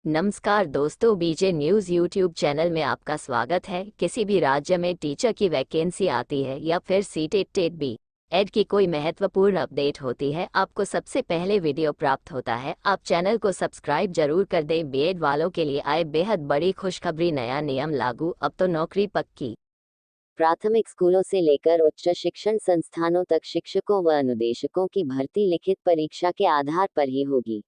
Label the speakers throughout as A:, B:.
A: नमस्कार दोस्तों, बीजे news YouTube channel में आपका स्वागत है। किसी भी राज्य में टीचर की वैकेंसी आती है या फिर सीटेट टेट बी एड की कोई महत्वपूर्ण अपडेट होती है, आपको सबसे पहले वीडियो प्राप्त होता है। आप चैनल को सब्सक्राइब जरूर कर दें। बीएड वालों के लिए आए बेहद बड़ी खुशखबरी, नया नियम लागू, अब तो नौकरी पक्की।
B: प्राथमिक स्कूलों से लेकर उच्च शिक्षण संस्थानों तक शिक्षकों व अनुदेशकों की भर्ती लिखित परीक्षा के आधार पर ही होगी।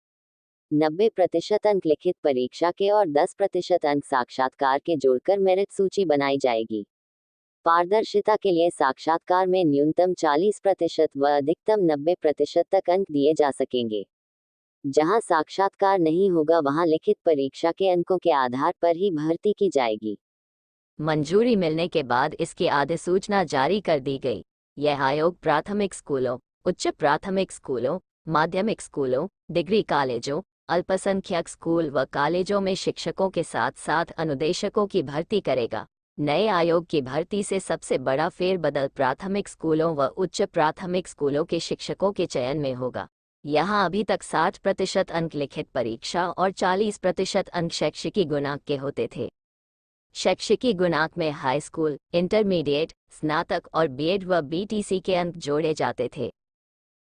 B: 90% अंक लिखित परीक्षा के और 10% अंक साक्षात्कार के जोड़कर मेरिट सूची बनाई जाएगी। पारदर्शिता के लिए साक्षात्कार में न्यूनतम 40% व अधिकतम 90% तक अंक दिए जा सकेंगे। जहां साक्षात्कार नहीं होगा वहां लिखित परीक्षा के अंकों के आधार पर ही भर्ती की जाएगी।
A: मंजूरी मिलने के बाद इसकी अधिसूचना जारी कर दी गई। यह आयोग प्राथमिक स्कूलों, उच्च प्राथमिक स्कूलों, माध्यमिक स्कूलों, डिग्री कॉलेजों, अल्पसंख्यक स्कूल व कॉलेजों में शिक्षकों के साथ साथ अनुदेशकों की भर्ती करेगा। नए आयोग की भर्ती से सबसे बड़ा फेरबदल प्राथमिक स्कूलों व उच्च प्राथमिक स्कूलों के शिक्षकों के चयन में होगा। यहाँ अभी तक 60% अंक लिखित परीक्षा और 40% अंक शैक्षिकी गुणांक के होते थे। शैक्षिकी गुणांक में हाई स्कूल, इंटरमीडिएट, स्नातक और बीएड व बीटीसी के अंक जोड़े जाते थे।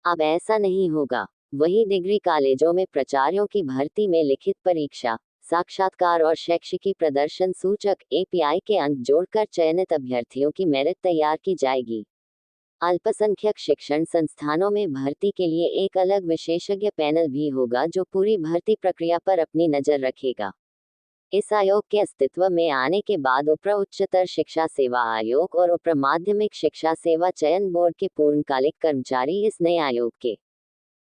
B: अब ऐसा नहीं होगा। वहीं डिग्री कॉलेजों में प्राचार्यों की भर्ती में लिखित परीक्षा, साक्षात्कार और शैक्षिकी प्रदर्शन सूचक एपीआई के अंक जोड़कर चयनित अभ्यर्थियों की मेरिट तैयार की जाएगी। अल्पसंख्यक शिक्षण संस्थानों में भर्ती के लिए एक अलग विशेषज्ञ पैनल भी होगा जो पूरी भर्ती प्रक्रिया पर अपनी नजर रखेगा। इस आयोग के अस्तित्व में आने के बाद उप्र उच्चतर शिक्षा सेवा आयोग और उप्र माध्यमिक शिक्षा सेवा चयन बोर्ड के पूर्णकालिक कर्मचारी इस नए आयोग के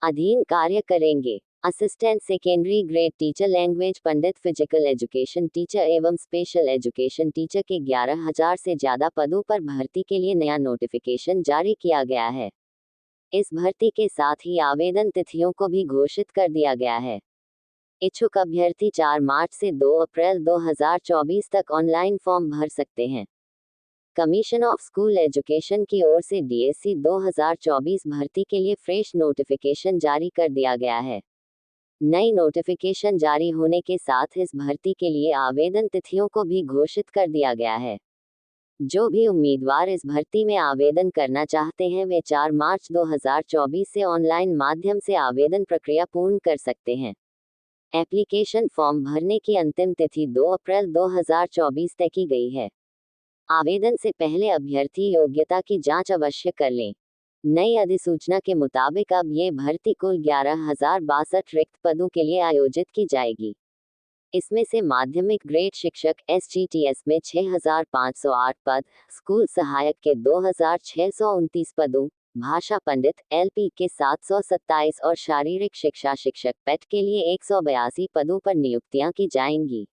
B: अधीन कार्य करेंगे। Assistant secondary grade teacher, language pandit, physical education teacher एवं स्पेशल एजुकेशन टीचर के 11,000 से ज्यादा पदों पर भर्ती के लिए नया नोटिफिकेशन जारी किया गया है। इस भर्ती के साथ ही आवेदन तिथियों को भी घोषित कर दिया गया है। इच्छुक अभ्यर्थी 4 मार्च से 2 अप्रैल 2024 तक ऑनलाइन फॉर्म भर सकते हैं। कमीशन ऑफ स्कूल एजुकेशन की ओर से डीएससी 2024 भर्ती के लिए फ्रेश नोटिफिकेशन जारी कर दिया गया है। नई नोटिफिकेशन जारी होने के साथ इस भर्ती के लिए आवेदन तिथियों को भी घोषित कर दिया गया है। जो भी उम्मीदवार इस भर्ती में आवेदन करना चाहते हैं वे 4 मार्च 2024 से ऑनलाइन माध्यम से आवेदन प्रक्रिया पूर्ण कर सकते हैं। एप्लीकेशन फॉर्म भरने की अंतिम तिथि 2 अप्रैल 2024 तय की गई है। आवेदन से पहले अभ्यर्थी योग्यता की जांच अवश्य कर लें। नई अधिसूचना के मुताबिक अब ये भर्ती कुल 11,062 रिक्त पदों के लिए आयोजित की जाएगी। इसमें से माध्यमिक ग्रेड शिक्षक एसजीटीएस में 6,508 पद, स्कूल सहायक के 2,629 पदों, भाषा पंडित एलपी के 727 और शारीरिक शिक्षा शिक्षक पेट के लिए 182 पदों पर नियुक्तियां की जाएंगी।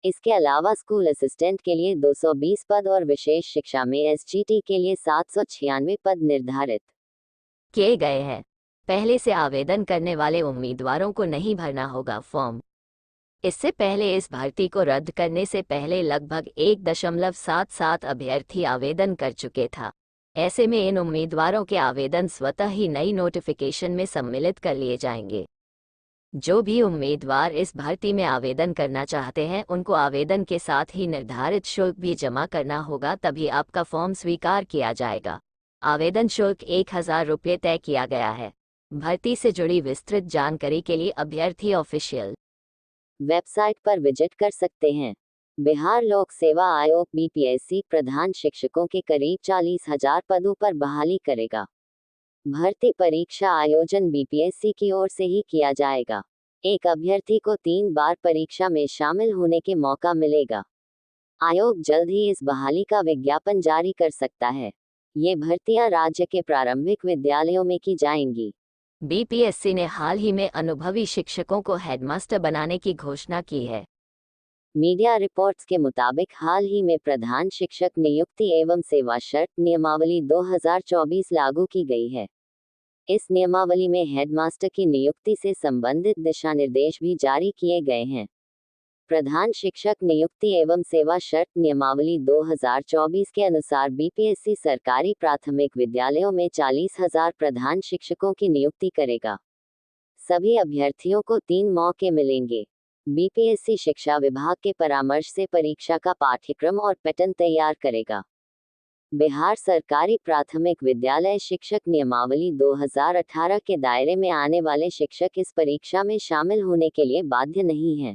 B: इसके अलावा स्कूल असिस्टेंट के लिए 220 पद और विशेष शिक्षा में एसजीटी के लिए 796 पद निर्धारित
A: किए गए हैं। पहले से आवेदन करने वाले उम्मीदवारों को नहीं भरना होगा फॉर्म। इससे पहले इस भर्ती को रद्द करने से पहले लगभग 1.77 अभ्यर्थी आवेदन कर चुके था। ऐसे में इन उम्मीदवारों के आवेदन स्वतः ही नई नोटिफिकेशन में सम्मिलित कर लिए जाएंगे। जो भी उम्मीदवार इस भर्ती में आवेदन करना चाहते हैं उनको आवेदन के साथ ही निर्धारित शुल्क भी जमा करना होगा, तभी आपका फॉर्म स्वीकार किया जाएगा। आवेदन शुल्क 1,000 रुपये तय किया गया है। भर्ती से जुड़ी विस्तृत जानकारी के लिए अभ्यर्थी ऑफिशियल
B: वेबसाइट पर विजिट कर सकते हैं। बिहार लोक सेवा आयोग बीपीएससी प्रधान शिक्षकों के करीब 40,000 पदों पर बहाली करेगा। भर्ती परीक्षा आयोजन बीपीएससी की ओर से ही किया जाएगा। एक अभ्यर्थी को 3 बार परीक्षा में शामिल होने के मौका मिलेगा। आयोग जल्द ही इस बहाली का विज्ञापन जारी कर सकता है। ये भर्तियां राज्य के प्रारंभिक विद्यालयों में की जाएंगी।
A: बीपीएससी ने हाल ही में अनुभवी शिक्षकों को हेडमास्टर बनाने की घोषणा की है।
B: मीडिया रिपोर्ट्स के मुताबिक हाल ही में प्रधान शिक्षक नियुक्ति एवं सेवा शर्त नियमावली 2024 लागू की गई है। इस नियमावली में हेडमास्टर की नियुक्ति से संबंधित दिशानिर्देश भी जारी किए गए हैं। प्रधान शिक्षक नियुक्ति एवं सेवा शर्त नियमावली 2024 के अनुसार बीपीएससी सरकारी प्राथमिक विद्यालयों में 40,000 प्रधान शिक्षकों की नियुक्ति करेगा। सभी अभ्यर्थियों को 3 मौके मिलेंगे। बीपीएससी शिक्षा विभाग के परामर्श से परीक्षा का पाठ्यक्रम और पैटर्न तैयार करेगा। बिहार सरकारी प्राथमिक विद्यालय शिक्षक नियमावली 2018 के दायरे में आने वाले शिक्षक इस परीक्षा में शामिल होने के लिए बाध्य नहीं हैं।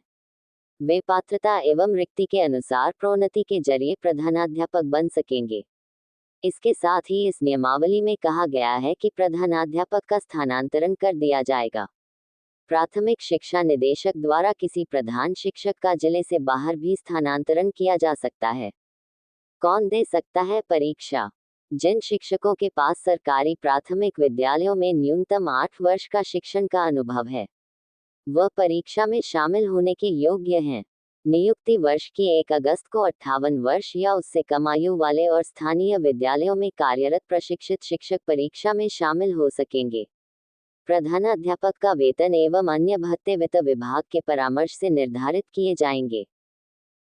B: वे पात्रता एवं रिक्ति के अनुसार प्रोन्नति के जरिए प्रधानाध्यापक बन सकेंगे। इसके साथ ही इस नियमावली में कहा गया है कि प्रधानाध्यापक का स्थानांतरण कर दिया जाएगा। प्राथमिक शिक्षा निदेशक द्वारा किसी प्रधान शिक्षक का जिले से बाहर भी स्थानांतरण किया जा सकता है। कौन दे सकता है परीक्षा? जिन शिक्षकों के पास सरकारी प्राथमिक विद्यालयों में न्यूनतम 8 वर्ष का शिक्षण का अनुभव है, वह परीक्षा में शामिल होने के योग्य हैं। नियुक्ति वर्ष की 1 अगस्त को 58 वर्ष या उससे कम आयु वाले और स्थानीय विद्यालयों में कार्यरत प्रशिक्षित शिक्षक परीक्षा में शामिल हो सकेंगे। प्रधानाध्यापक का वेतन एवं अन्य भत्ते वित्त विभाग के परामर्श से निर्धारित किए जाएंगे।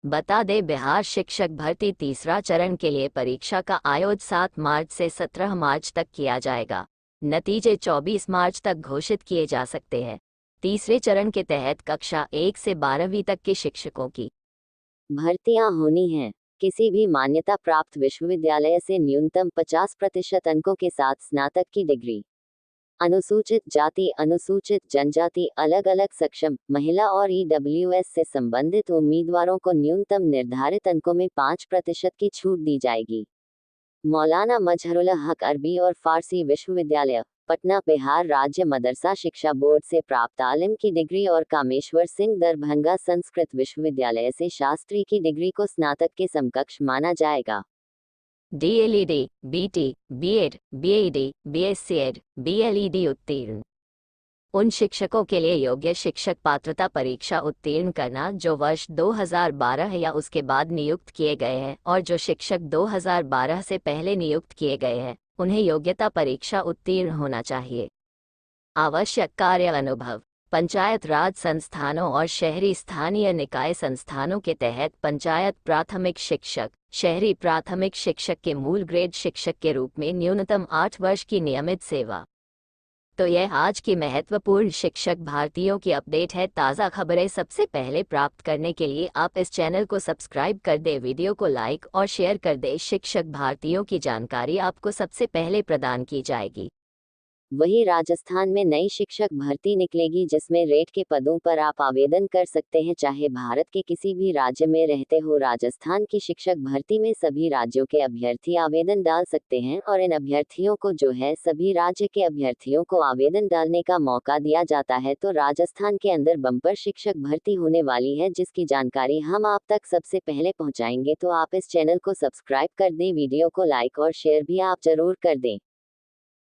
A: बता दें, बिहार शिक्षक भर्ती तीसरा चरण के लिए परीक्षा का आयोजन 7 मार्च से 17 मार्च तक किया जाएगा। नतीजे 24 मार्च तक घोषित किए जा सकते हैं। तीसरे चरण के तहत कक्षा 1 से 12वीं तक के शिक्षकों की
B: भर्तियां होनी हैं। किसी भी मान्यता प्राप्त विश्वविद्यालय से न्यूनतम 50% अंकों के साथ स्नातक की डिग्री। अनुसूचित जाति, अनुसूचित जनजाति, अलग अलग सक्षम, महिला और ईडब्ल्यूएस से संबंधित उम्मीदवारों को न्यूनतम निर्धारित अंकों में 5% की छूट दी जाएगी। मौलाना मजहरुल हक अरबी और फारसी विश्वविद्यालय, पटना बिहार राज्य मदरसा शिक्षा बोर्ड से प्राप्त आलिम की डिग्री और कामेश्वर सिंह दरभंगा संस्कृत विश्वविद्यालय से शास्त्री की डिग्री को स्नातक के समकक्ष माना जाएगा।
A: डीएलईडी, बीटी, बीएड, बीएडी, बीएससीएड, बीएलईडी उत्तीर्ण उन शिक्षकों के लिए योग्य शिक्षक पात्रता परीक्षा उत्तीर्ण करना जो वर्ष 2012 या उसके बाद नियुक्त किए गए हैं और जो शिक्षक 2012 से पहले नियुक्त किए गए हैं, उन्हें योग्यता परीक्षा उत्तीर्ण होना चाहिए। आवश्यक कार्य अनुभव। पंचायत राज संस्थानों और शहरी स्थानीय निकाय संस्थानों के तहत पंचायत प्राथमिक शिक्षक, शहरी प्राथमिक शिक्षक के मूल ग्रेड शिक्षक के रूप में न्यूनतम 8 वर्ष की नियमित सेवा। तो यह आज की महत्वपूर्ण शिक्षक भर्तियों की अपडेट है। ताज़ा खबरें सबसे पहले प्राप्त करने के लिए आप इस चैनल को सब्सक्राइब कर दें, वीडियो को लाइक और शेयर कर दें। शिक्षक भर्तियों की जानकारी आपको सबसे पहले प्रदान की जाएगी।
B: वहीं राजस्थान में नई शिक्षक भर्ती निकलेगी जिसमें रेट के पदों पर आप आवेदन कर सकते हैं, चाहे भारत के किसी भी राज्य में रहते हो। राजस्थान की शिक्षक भर्ती में सभी राज्यों के अभ्यर्थी आवेदन डाल सकते हैं और इन अभ्यर्थियों को जो है सभी राज्य के अभ्यर्थियों को आवेदन डालने का मौका दिया जाता है। तो राजस्थान के अंदर बम्पर शिक्षक भर्ती होने वाली है, जिसकी जानकारी हम आप तक सबसे पहले पहुंचाएंगे। तो आप इस चैनल को सब्सक्राइब कर दें, वीडियो को लाइक और शेयर भी आप जरूर कर दें।